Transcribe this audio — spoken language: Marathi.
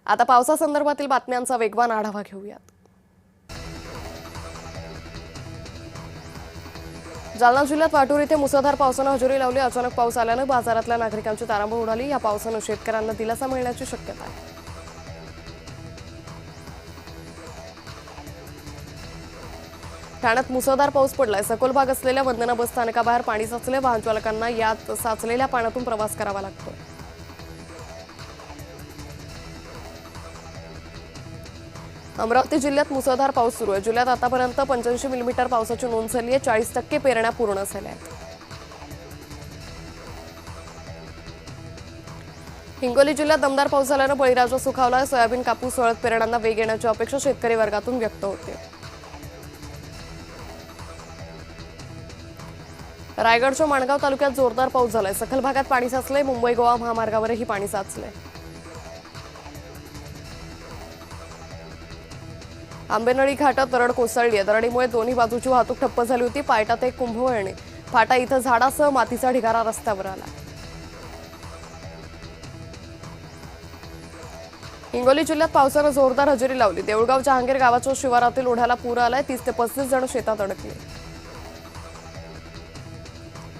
आता पावसासंदर्भातील बातम्यांचा वेगवान आढावा घेऊयात। जालना जिल्ह्यात वाटूर येथे मुसळधार पावसाने हजेरी लावली। अचानक पाऊस आल्याने बाजारातल्या नागरिकांची तारांबळ उडाली। या पावसाने शेतकऱ्यांना दिलासा मिळण्याची शक्यता आहे। ठाण्यात मुसळधार पाऊस पडलाय। सखोल भाग असलेल्या वंदना बस स्थानकाबाहेर पाणी साचले। वाहन चालकांना यात साचलेल्या पाण्यातून प्रवास करावा लागतोय। अमरावती जिल्ह्यात मुसळधार पाऊस सुरू आहे। जिल्ह्यात आतापर्यंत 85 मिलीमीटर पावसाची नोंद झाली आहे। 40% पेरण्या पूर्ण झाल्या आहेत। हिंगोली जिल्ह्यात दमदार पाऊस झाल्याने बळीराजा सुखावला। सोयाबीन कापूस हळद पेरण्यांना वेग येण्याची अपेक्षा शेतकरी वर्गातून व्यक्त होते। रायगडच्या माणगाव तालुक्यात जोरदार पाऊस झालाय। सखल भागात पाणी साचले। मुंबई गोवा महामार्गावरही पाणी साचले। आंबेनळी घाटात दरड कोसळली आहे। दरडीमुळे दोन्ही बाजूची वाहतूक ठप्प झाली होती। पायटा ते कुंभवळणी फाटा इथं झाडासह मातीचा ढिगारा रस्त्यावर आला। हिंगोली जिल्ह्यात पावसाने जोरदार हजेरी लावली। देऊळगाव जहांगीर गावाच्या शिवारातील ओढ्याला पूर आलाय। 30 ते 35 जण शेतात अडकले।